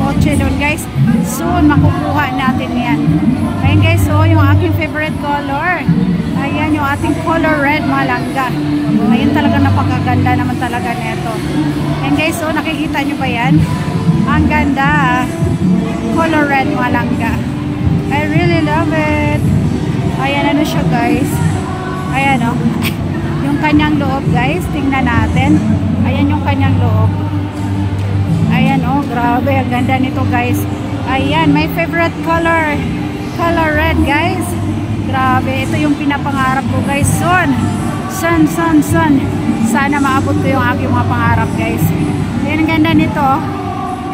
kotse doon guys. Soon makukuha natin yan. Ayan guys, so yung aking favorite color. Ayan yung ating color red mga langga. Ayan talaga napakaganda naman talaga nito. Ayan guys, so nakikita nyo ba yan? Ang ganda. Color red mga langga. I really love it. Ayan ano siya guys. Ayan o. Yung kanyang loob guys. Tingnan natin. Ayan yung kanyang loob. Ayan o. Grabe. Ang ganda nito guys. Ayan. My favorite color. Color red guys. Grabe. Ito yung pinapangarap ko guys. Sun. Sana maabot ko yung aking mga pangarap guys. Ayan ang ganda nito.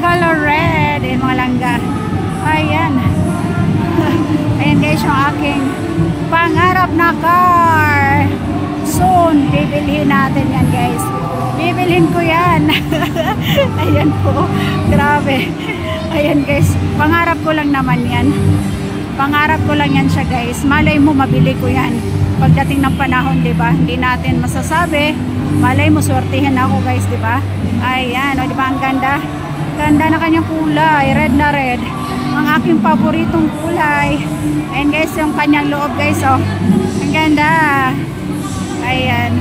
Color red. Ayan mga langga. Ayan. Ayan guys yung aking pangarap na car. Soon, bibilhin natin yan guys. Bibilhin ko yan. Ayan po. Grabe. Ayan guys. Pangarap ko lang naman yan. Pangarap ko lang yan siya guys. Malay mo mabili ko yan. Pagdating ng panahon, diba? Hindi natin masasabi. Malay mo, swertihin ako guys, diba? Ayan. O diba ang ganda? Ganda na kanyang kulay. Red na red. Ang aking paboritong kulay. Ayan guys, yung kanyang loob guys, oh. Ang ganda. Ayan.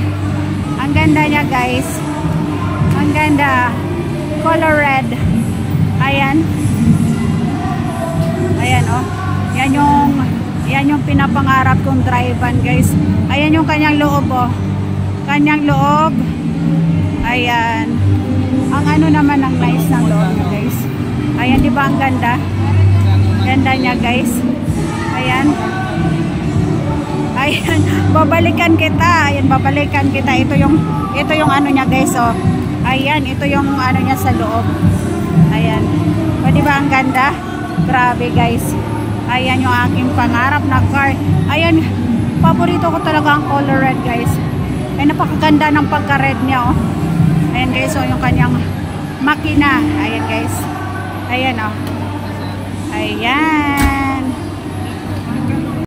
Ang ganda niya guys. Ang ganda. Color red. Ayan. Ayan, oh. Yan yung pinapangarap kong drive-van guys. Ayan yung kanyang loob, oh. Kanyang loob. Ayan. Ang ano naman ang nice ng loob niya guys. Ayan, di ba ang ganda? Ganda niya guys. Ayan. Ayan, babalikan kita. Ayan, babalikan kita. Ito yung ano niya guys, oh. Ayan, ito yung ano niya sa loob. Ayan. O di ba ang ganda? Grabe guys. Ayan yung aking pangarap na car. Ayan, paborito ko talaga ang color red guys. Ay napakaganda ng pagka-red niya, oh. Ayan guys, oh, yung kanyang makina. Ayan guys. Ayan, oh. Ayan.